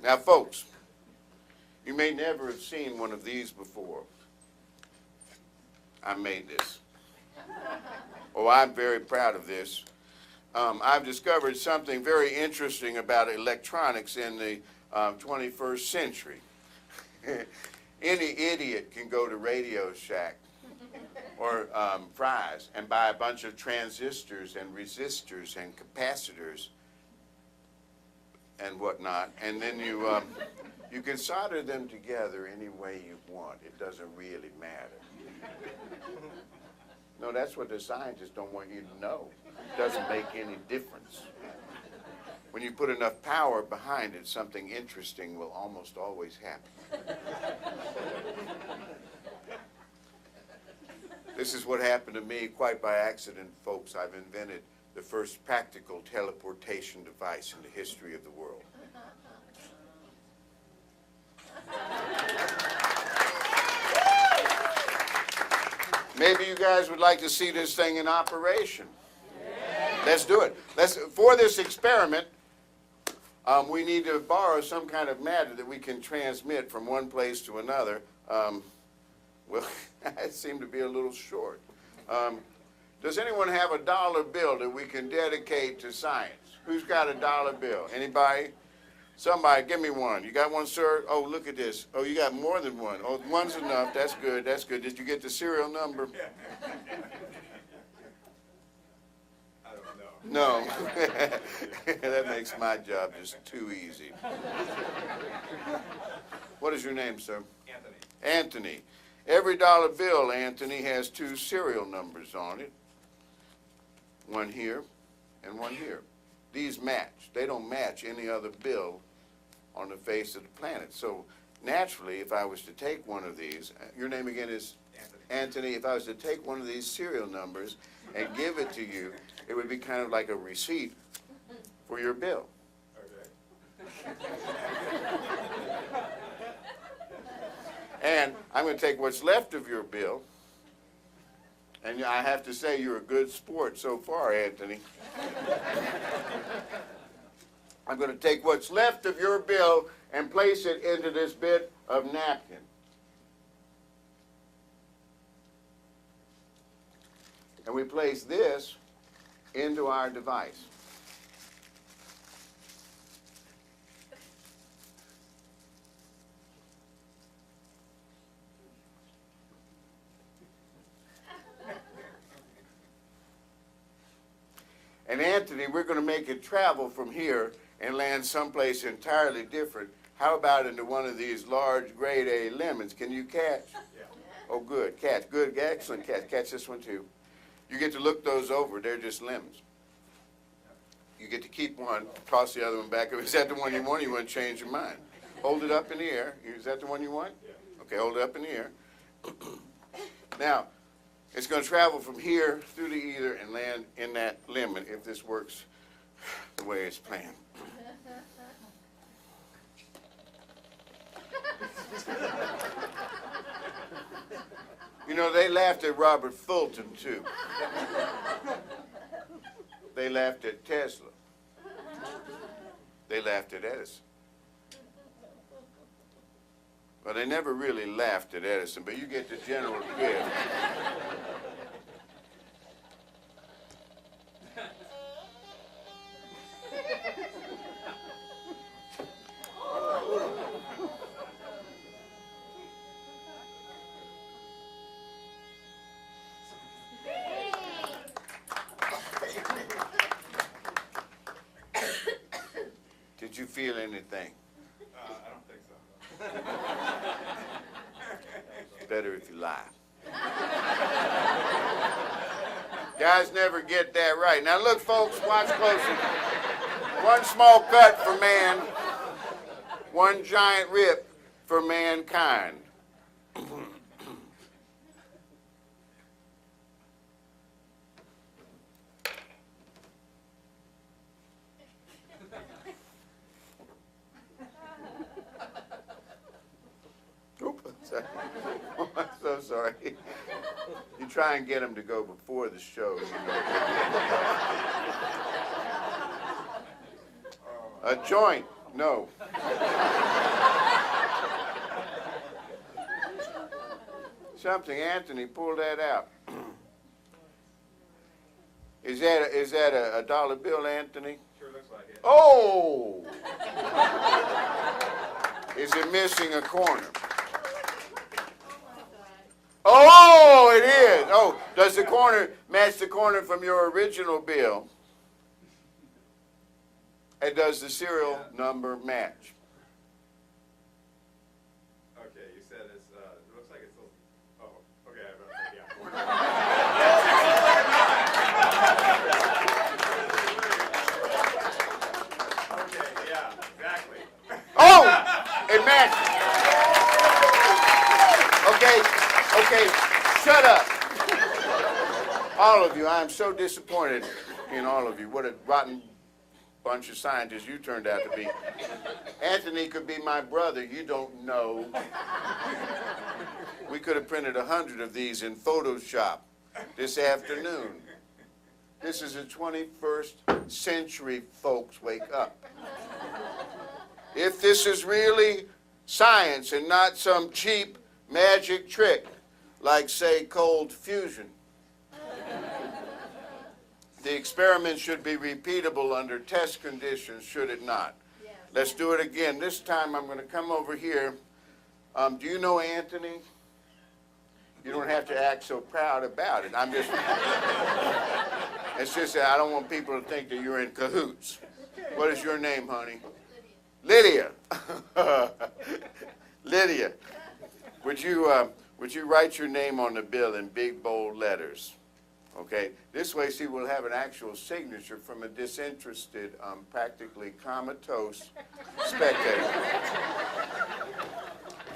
Now, folks, you may never have seen one of these before. I made this. Oh, I'm very proud of this. I've discovered something very interesting about electronics in the 21st century. Any idiot can go to Radio Shack or Fry's and buy a bunch of transistors and resistors and capacitors and whatnot, and then you can solder them together any way you want. It doesn't really matter. No, that's what the scientists don't want you to know. It doesn't make any difference. When you put enough power behind it, something interesting will almost always happen. This is what happened to me quite by accident, folks. I've invented the first practical teleportation device in the history of the world. Maybe you guys would like to see this thing in operation. Let's do it. For this experiment, we need to borrow some kind of matter that we can transmit from one place to another. Well, I seem to be a little short. Does anyone have a dollar bill that we can dedicate to science? Who's got a dollar bill? Anybody? Somebody, give me one. You got one, sir? Oh, look at this. Oh, you got more than one. Oh, one's enough. That's good. That's good. Did you get the serial number? I don't know. No. That makes my job just too easy. What is your name, sir? Anthony. Anthony. Every dollar bill, Anthony, has two serial numbers on it. One here and one here. These match. They don't match any other bill on the face of the planet. So naturally, if I was to take one of these, your name again is? Anthony. If I was to take one of these serial numbers and give it to you, it would be kind of like a receipt for your bill. Okay. And I'm going to take what's left of your bill, and I have to say you're a good sport so far, Anthony. I'm going to take what's left of your bill and place it into this bit of napkin. And we place this into our device. And Anthony, we're going to make it travel from here and land someplace entirely different. How about into one of these large grade A lemons? Can you catch? Yeah. Oh, good. Catch. Good. Excellent catch. Catch this one, too. You get to look those over. They're just lemons. You get to keep one, toss the other one back. Is that the one you want, or you want to change your mind? Hold it up in the air. Is that the one you want? Yeah. Okay, hold it up in the air. Now, it's going to travel from here through the ether and land in that lemon if this works the way it's planned. You know, they laughed at Robert Fulton, too. They laughed at Tesla. They laughed at Edison. Well, they never really laughed at Edison, but you get the general drift. Did you feel anything? I don't think so. It's better if you lie. Guys never get that right. Now look, folks, watch closely. One small cut for man, one giant rip for mankind. Sorry. Oh, I'm so sorry. You try and get them to go before the show. You know. A joint. No. Something, Anthony, pull that out. Is that a dollar bill, Anthony? Sure looks like it. Oh! Is it missing a corner? Oh, it is. Oh, does the corner match the corner from your original bill? And does the serial number match? Okay, you said it looks like it's a little, oh, okay, I better yeah. Okay, yeah, exactly. Oh, it matches. Okay, shut up. All of you, I am so disappointed in all of you. What a rotten bunch of scientists you turned out to be. Anthony could be my brother. You don't know. We could have printed 100 of these in Photoshop this afternoon. This is the 21st century, folks. Wake up. If this is really science and not some cheap magic trick, like, say, cold fusion, the experiment should be repeatable under test conditions, should it not? Yes. Let's do it again. This time I'm going to come over here. Do you know Anthony? You don't have to act so proud about it. It's just that I don't want people to think that you're in cahoots. What is your name, honey? Lydia. Lydia, would you write your name on the bill in big, bold letters? Okay, this way, see, we'll have an actual signature from a disinterested, practically comatose spectator.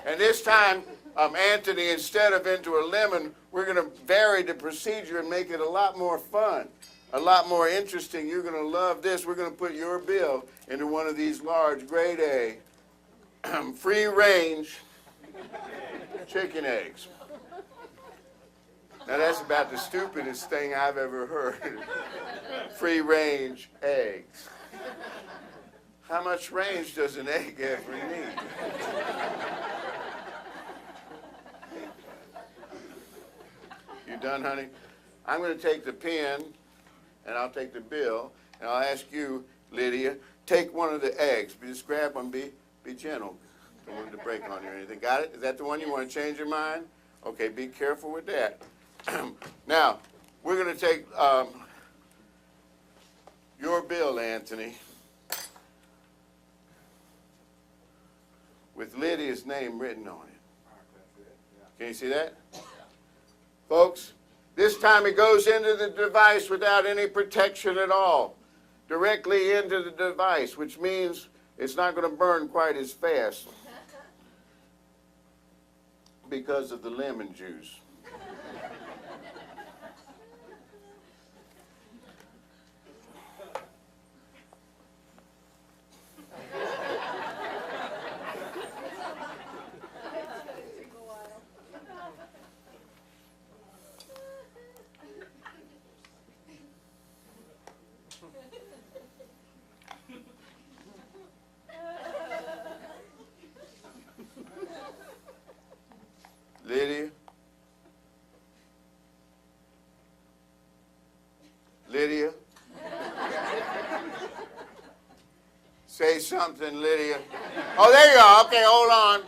And this time, Anthony, instead of into a lemon, we're going to vary the procedure and make it a lot more fun, a lot more interesting. You're going to love this. We're going to put your bill into one of these large grade A, free-range chicken eggs. Now that's about the stupidest thing I've ever heard. Free-range eggs. How much range does an egg ever need? You done, honey? I'm going to take the pen, and I'll take the bill, and I'll ask you, Lydia, take one of the eggs. Just grab one, be gentle. Don't want it to break on you or anything. Got it? Is that the one you want to change your mind? Okay, be careful with that. Now, we're going to take your bill, Anthony, with Lydia's name written on it. Can you see that? Folks, this time it goes into the device without any protection at all, directly into the device, which means it's not going to burn quite as fast because of the lemon juice. Lydia? Lydia? Say something, Lydia. Oh, there you are. Okay, hold on.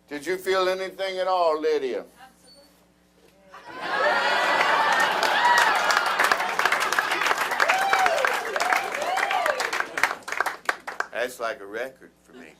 Did you feel anything at all, Lydia? That's like a record for me.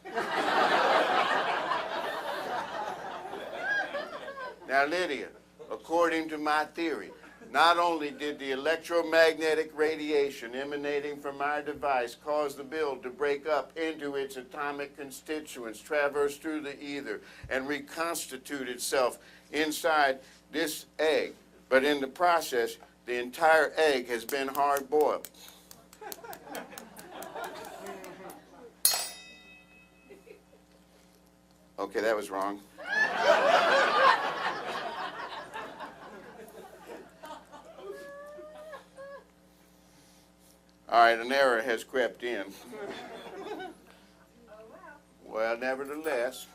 Now, Lydia, according to my theory, Not only did the electromagnetic radiation emanating from our device cause the bill to break up into its atomic constituents, traverse through the ether, and reconstitute itself inside this egg, but in the process, the entire egg has been hard-boiled. Okay, that was wrong. All right, an error has crept in. Well, nevertheless,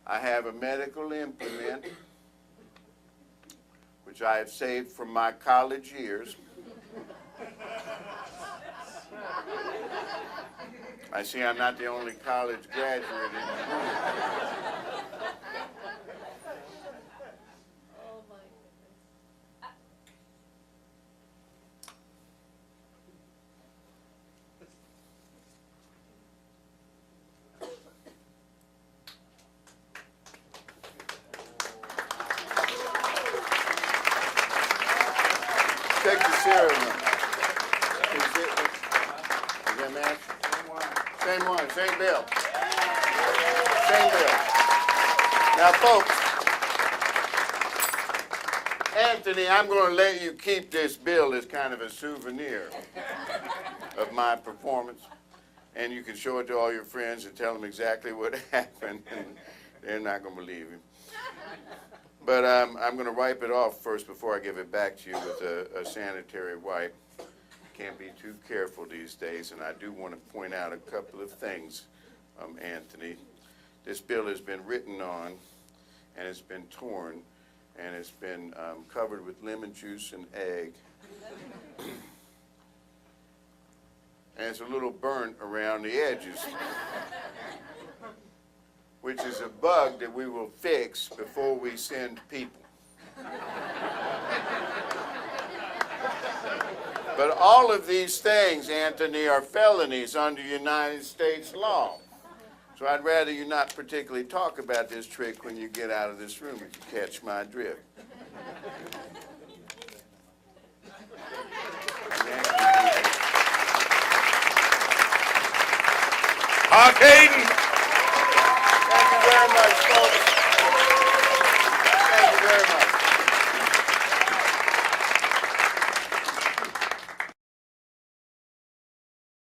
I have a medical implement which I have saved from my college years. I see I'm not the only college graduate in the room. Check the serial number. Is that match? Same one, same bill. Same bill. Now, folks, Anthony, I'm going to let you keep this bill as kind of a souvenir of my performance. And you can show it to all your friends and tell them exactly what happened. And they're not going to believe you. But I'm going to wipe it off first before I give it back to you with a sanitary wipe. Can't be too careful these days, and I do want to point out a couple of things, Anthony. This bill has been written on, and it's been torn, and it's been covered with lemon juice and egg. And it's a little burnt around the edges, which is a bug that we will fix before we send people. But all of these things, Anthony, are felonies under United States law. So I'd rather you not particularly talk about this trick when you get out of this room, if you catch my drift. Haydn!